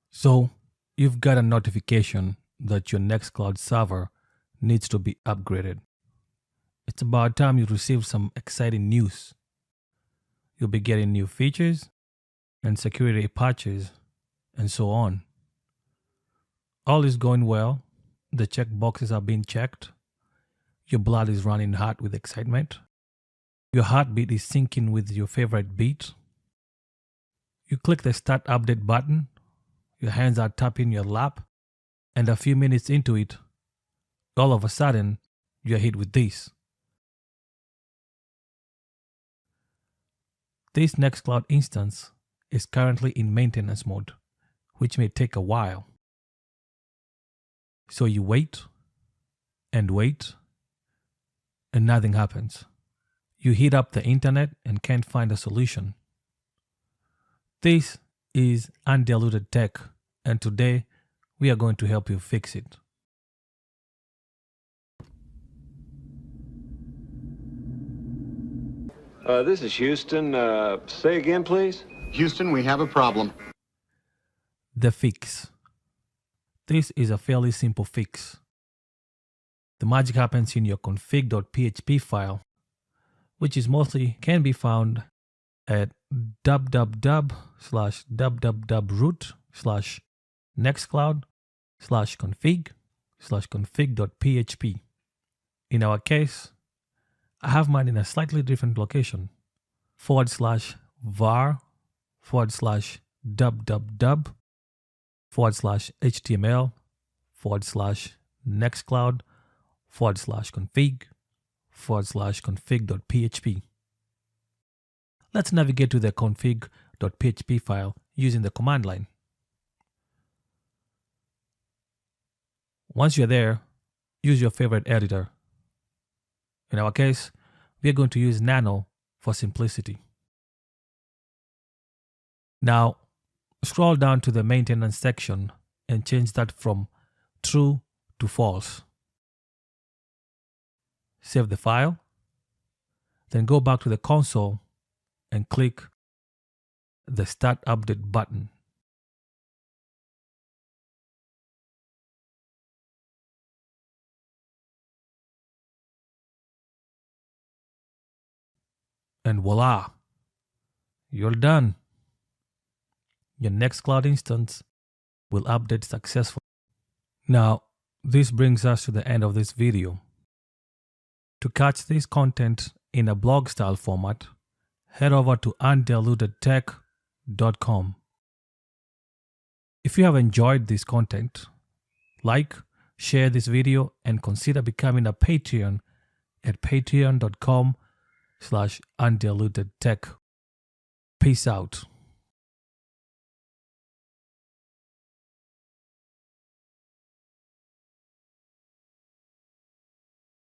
So you've got a notification that your NextCloud server needs to be upgraded. It's about time you received some exciting news. You'll be getting new features and security patches and so on. All is going well. The check boxes are being checked. Your blood is running hot with excitement. Your heartbeat is syncing with your favorite beat. You click the Start Update button. Your hands are tapping your lap. And a few minutes into it, all of a sudden, you're hit with this. This NextCloud instance is currently in maintenance mode, which may take a while. So you wait, and nothing happens. You hit up the internet and can't find a solution. This is undiluted tech, and today we are going to help you fix it. This is Houston. Say again, please. Houston, we have a problem. The fix. This is a fairly simple fix. The magic happens in your config.php file, which is mostly can be found at www.www.nextcloud/config/config.php. In our case, I have mine in a slightly different location, /var/www/html/nextcloud/config/config.php. Let's navigate to the config.php file using the command line. Once you're there, use your favorite editor. In our case, we are going to use Nano for simplicity. Now, scroll down to the maintenance section and change that from true to false. Save the file, then go back to the console and click the Start Update button. And voila, you're done. Your NextCloud instance will update successfully. Now, this brings us to the end of this video. To catch this content in a blog style format, head over to undilutedtech.com. If you have enjoyed this content, like, share this video, and consider becoming a Patreon at patreon.com/undilutedtech. Peace out.